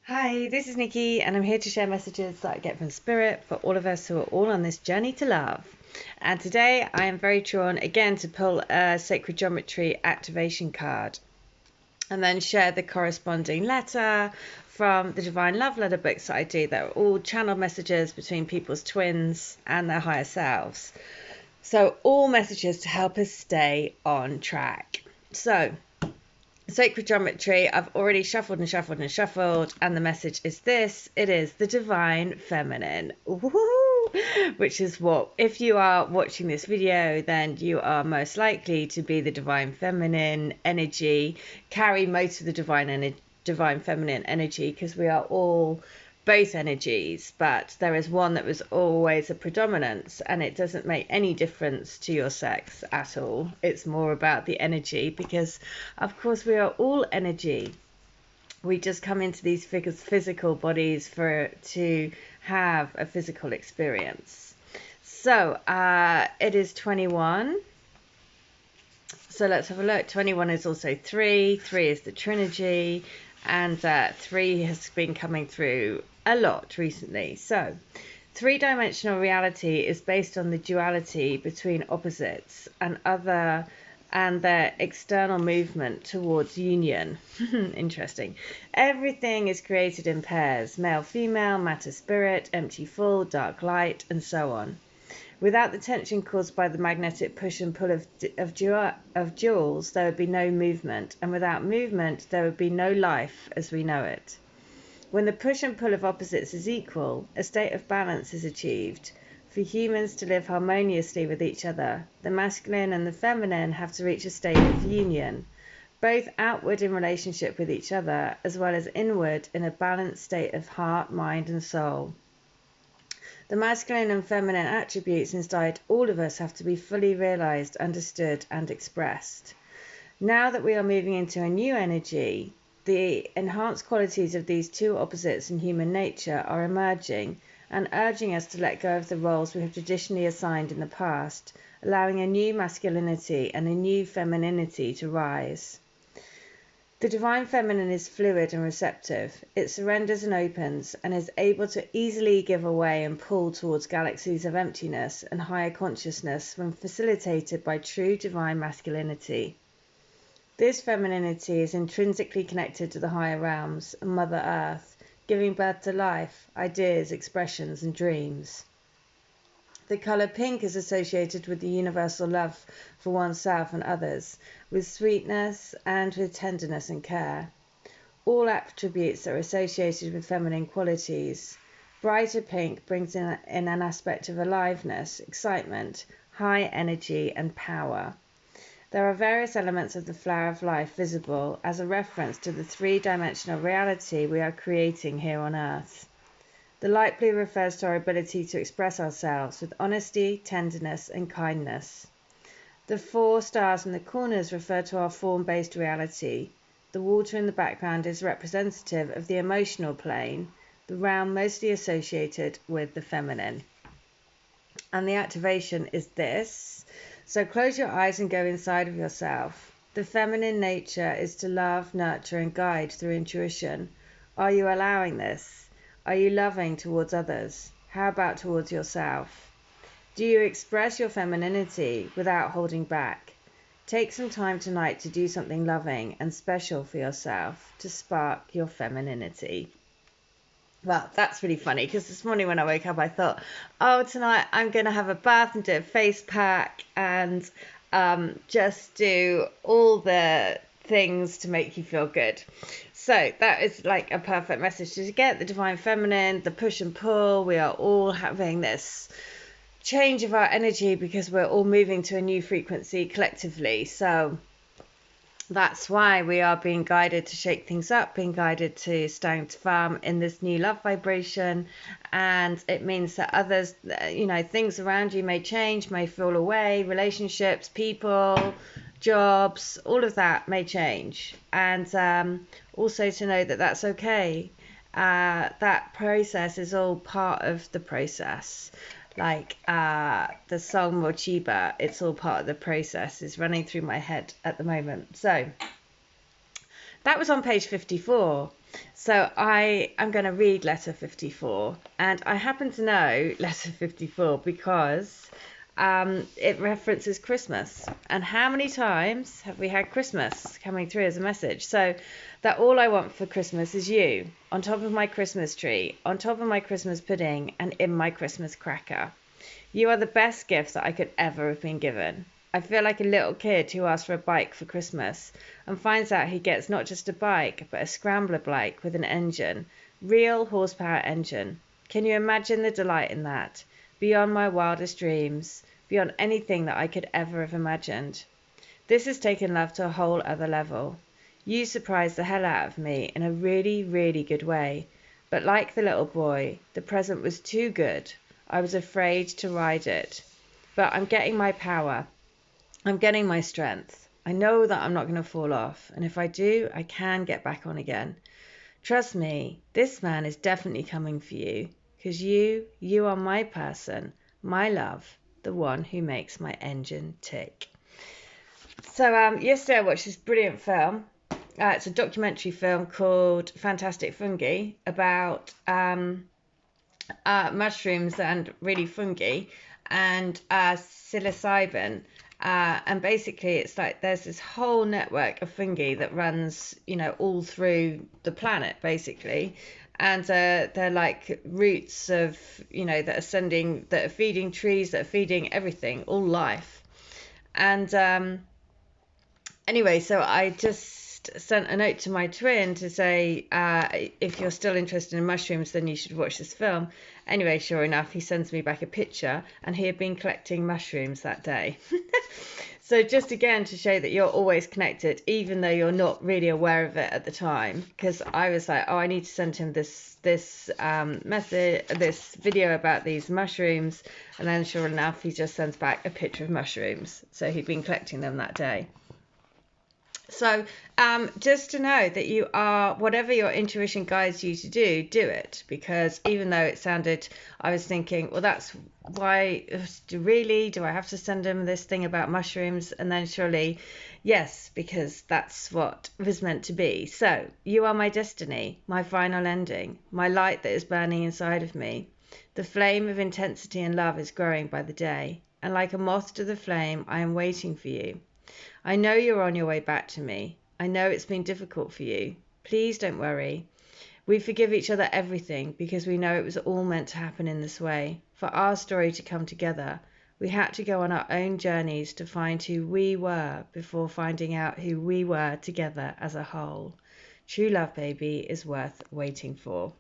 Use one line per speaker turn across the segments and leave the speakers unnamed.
Hi, this is Nikki, and I'm here to share messages that I get from Spirit for all of us who are all on this journey to love. And today I am very drawn again to pull a Sacred Geometry activation card and then share the corresponding letter from the Divine Love Letter books that I do that are all channel messages between people's twins and their higher selves. So, all messages to help us stay on track. So, Sacred Geometry, I've already shuffled and shuffled and shuffled, and the message is this: it is the Divine Feminine. Woohoo! Which is what, if you are watching this video, then you are most likely to be the Divine Feminine energy, carry most of the Divine Feminine energy, because we are all both energies, but there is one that was always a predominance, and it doesn't make any difference to your sex at all. It's more about the energy, because of course we are all energy. We just come into these physical bodies to have a physical experience. So it is 21. So let's have a look. 21 is also 3. 3 is the Trinity, and 3 has been coming through a lot recently. So, three-dimensional reality is based on the duality between opposites and their external movement towards union. Interesting. Everything is created in pairs: male, female, matter, spirit, empty, full, dark, light, and so on. Without the tension caused by the magnetic push and pull of jewels, there would be no movement, and without movement, there would be no life as we know it. When the push and pull of opposites is equal, a state of balance is achieved. For humans to live harmoniously with each other, the masculine and the feminine have to reach a state of union, both outward in relationship with each other, as well as inward in a balanced state of heart, mind, and soul. The masculine and feminine attributes inside all of us have to be fully realized, understood, and expressed. Now that we are moving into a new energy, the enhanced qualities of these two opposites in human nature are emerging and urging us to let go of the roles we have traditionally assigned in the past, allowing a new masculinity and a new femininity to rise. The Divine Feminine is fluid and receptive. It surrenders and opens, and is able to easily give away and pull towards galaxies of emptiness and higher consciousness when facilitated by true divine masculinity. This femininity is intrinsically connected to the higher realms and Mother Earth, giving birth to life, ideas, expressions, and dreams. The colour pink is associated with the universal love for oneself and others, with sweetness and with tenderness and care. All attributes are associated with feminine qualities. Brighter pink brings in an aspect of aliveness, excitement, high energy, and power. There are various elements of the flower of life visible as a reference to the three-dimensional reality we are creating here on Earth. The light blue refers to our ability to express ourselves with honesty, tenderness, and kindness. The 4 stars in the corners refer to our form-based reality. The water in the background is representative of the emotional plane, the realm mostly associated with the feminine. And the activation is this. So close your eyes and go inside of yourself. The feminine nature is to love, nurture, and guide through intuition. Are you allowing this? Are you loving towards others? How about towards yourself? Do you express your femininity without holding back? Take some time tonight to do something loving and special for yourself to spark your femininity. Well, that's really funny, because this morning when I woke up, I thought, oh, tonight I'm going to have a bath and do a face pack and just do all the things to make you feel good. So that is like a perfect message to get. The Divine Feminine, the push and pull. We are all having this change of our energy because we're all moving to a new frequency collectively. So that's why we are being guided to shake things up, being guided to stand firm in this new love vibration. And it means that others, things around you may change, may fall away, relationships, people, jobs, all of that may change. And also to know that that's okay. That process is all part of the process. Like the song Mochiba, it's all part of the process, is running through my head at the moment. So that was on page 54. So I am going to read letter 54, and I happen to know letter 54 because it references Christmas. And how many times have we had Christmas coming through as a message? So that all I want for Christmas is you, on top of my Christmas tree, on top of my Christmas pudding, and in my Christmas cracker. You are the best gift that I could ever have been given. I feel like a little kid who asks for a bike for Christmas and finds out he gets not just a bike, but a scrambler bike with an engine, real horsepower engine. Can you imagine the delight in that? Beyond my wildest dreams, beyond anything that I could ever have imagined. This has taken love to a whole other level. You surprised the hell out of me in a really, really good way. But like the little boy, the present was too good. I was afraid to ride it. But I'm getting my power. I'm getting my strength. I know that I'm not going to fall off, and if I do, I can get back on again. Trust me, this man is definitely coming for you, because you are my person, my love, the one who makes my engine tick. So yesterday I watched this brilliant film. It's a documentary film called Fantastic Fungi about mushrooms and really fungi and psilocybin. And basically it's like there's this whole network of fungi that runs, all through the planet, basically. And they're like roots of, that are feeding trees, that are feeding everything, all life. And anyway, so I just sent a note to my twin to say, if you're still interested in mushrooms, then you should watch this film. Anyway, sure enough, he sends me back a picture, and he had been collecting mushrooms that day. So just again to show that you're always connected, even though you're not really aware of it at the time. Because I was like, I need to send him this message, this video about these mushrooms, and then sure enough, he just sends back a picture of mushrooms. So he'd been collecting them that day. So just to know that you are, whatever your intuition guides you to do it. Because even though it sounded, I was thinking, well, that's why, really, do I have to send him this thing about mushrooms? And then surely, yes, because that's what was meant to be. So you are my destiny, my final ending, my light that is burning inside of me. The flame of intensity and love is growing by the day. And like a moth to the flame, I am waiting for you. I know you're on your way back to me. I know it's been difficult for you. Please don't worry. We forgive each other everything because we know it was all meant to happen in this way. For our story to come together, we had to go on our own journeys to find who we were before finding out who we were together as a whole. True love, baby, is worth waiting for.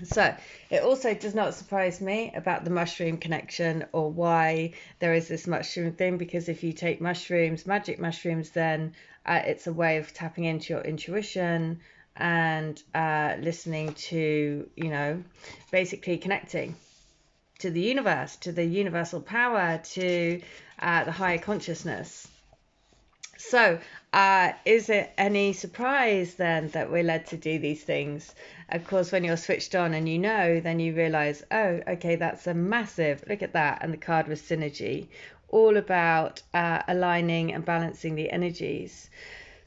So it also does not surprise me about the mushroom connection or why there is this mushroom thing, because if you take mushrooms, magic mushrooms, then it's a way of tapping into your intuition and listening to, basically connecting to the universe, to the universal power, to the higher consciousness. So, is it any surprise then that we're led to do these things? Of course, when you're switched on and then you realize, oh, okay, that's a massive, look at that. And the card was synergy, all about aligning and balancing the energies.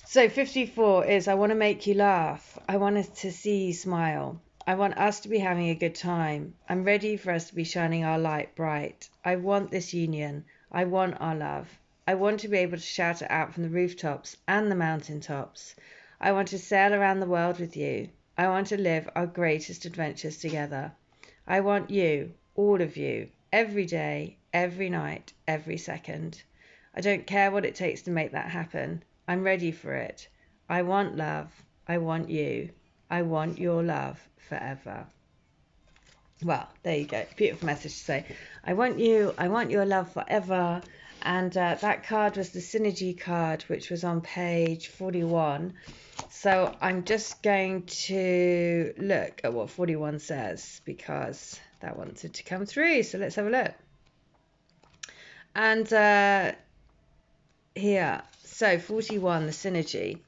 So 54 is, I want to make you laugh. I want us to see you smile. I want us to be having a good time. I'm ready for us to be shining our light bright. I want this union. I want our love. I want to be able to shout it out from the rooftops and the mountaintops. I want to sail around the world with you. I want to live our greatest adventures together. I want you, all of you, every day, every night, every second. I don't care what it takes to make that happen. I'm ready for it. I want love. I want you. I want your love forever. Well, there you go. Beautiful message to say. I want you. I want your love forever. And that card was the Synergy card, which was on page 41. So I'm just going to look at what 41 says, because that wanted to come through. So let's have a look. And here, so 41, the Synergy.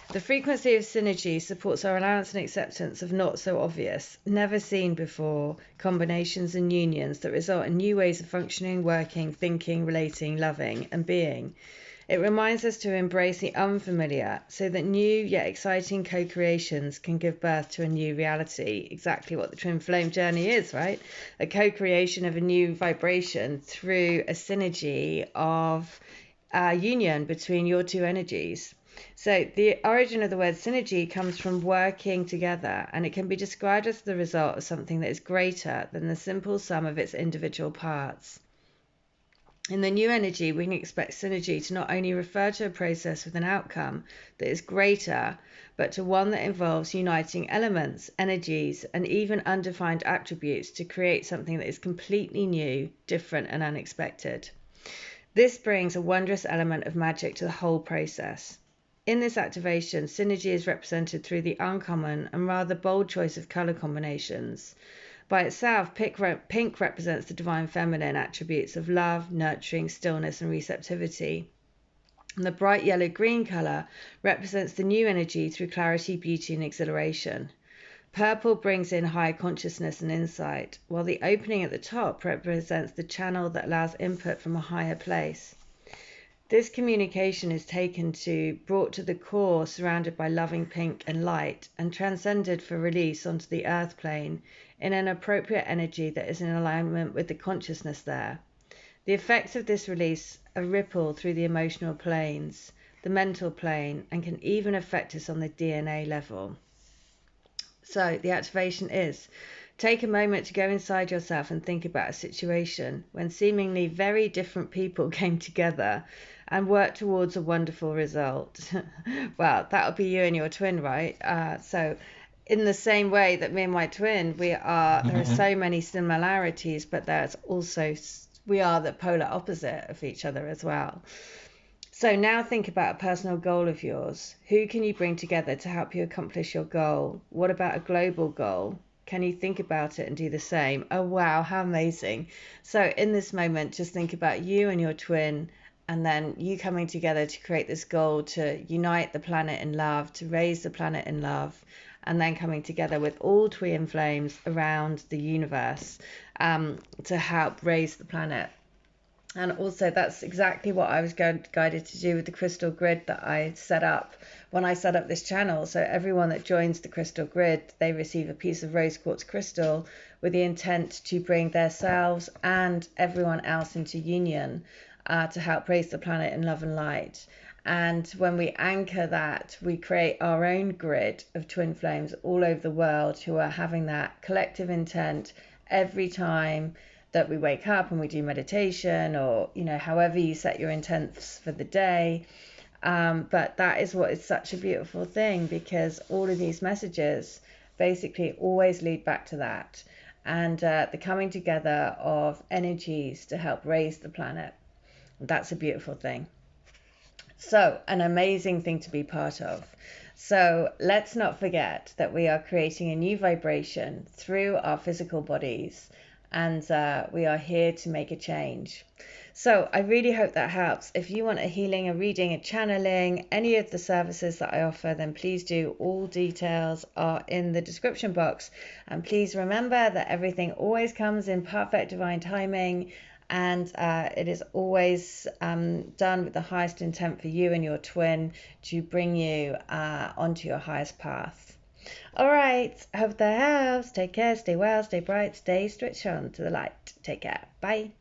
The frequency of synergy supports our allowance and acceptance of not so obvious, never seen before combinations and unions that result in new ways of functioning, working, thinking, relating, loving, and being. It reminds us to embrace the unfamiliar so that new yet exciting co-creations can give birth to a new reality. Exactly what the twin flame journey is, right? A co-creation of a new vibration through a synergy of union between your two energies. So the origin of the word synergy comes from working together, and it can be described as the result of something that is greater than the simple sum of its individual parts. In the new energy, we can expect synergy to not only refer to a process with an outcome that is greater, but to one that involves uniting elements, energies, and even undefined attributes to create something that is completely new, different, and unexpected. This brings a wondrous element of magic to the whole process. In this activation, synergy is represented through the uncommon and rather bold choice of color combinations. By itself, pink represents the divine feminine attributes of love, nurturing, stillness, and receptivity. And the bright yellow-green color represents the new energy through clarity, beauty, and exhilaration. Purple brings in high consciousness and insight, while the opening at the top represents the channel that allows input from a higher place. This communication is brought to the core, surrounded by loving pink and light, and transcended for release onto the earth plane in an appropriate energy that is in alignment with the consciousness there. The effects of this release are ripple through the emotional planes, the mental plane, and can even affect us on the DNA level. So the activation is: take a moment to go inside yourself and think about a situation when seemingly very different people came together and work towards a wonderful result. Well, that'll be you and your twin, right? So in the same way that me and my twin, there are so many similarities, but we are the polar opposite of each other as well. So now think about a personal goal of yours. Who can you bring together to help you accomplish your goal? What about a global goal? Can you think about it and do the same? Oh, wow, how amazing. So in this moment, just think about you and your twin, and then you coming together to create this goal to unite the planet in love, to raise the planet in love, and then coming together with all twin flames around the universe to help raise the planet. And also that's exactly what I was guided to do with the crystal grid that I set up when I set up this channel. So everyone that joins the crystal grid, they receive a piece of rose quartz crystal with the intent to bring themselves and everyone else into union to help raise the planet in love and light. And when we anchor that, we create our own grid of twin flames all over the world who are having that collective intent every time that we wake up and we do meditation, or however you set your intents for the day. But that is what is such a beautiful thing, because all of these messages basically always lead back to that, and the coming together of energies to help raise the planet. That's a beautiful thing. So an amazing thing to be part of. So let's not forget that we are creating a new vibration through our physical bodies, and we are here to make a change. So I really hope that helps. If you want a healing, a reading, a channeling, any of the services that I offer, then please do. All details are in the description box. And please remember that everything always comes in perfect divine timing, and it is always done with the highest intent for you and your twin to bring you onto your highest path. All right, hope that helps. Take care, stay well, stay bright, stay stretched on to the light. Take care. Bye.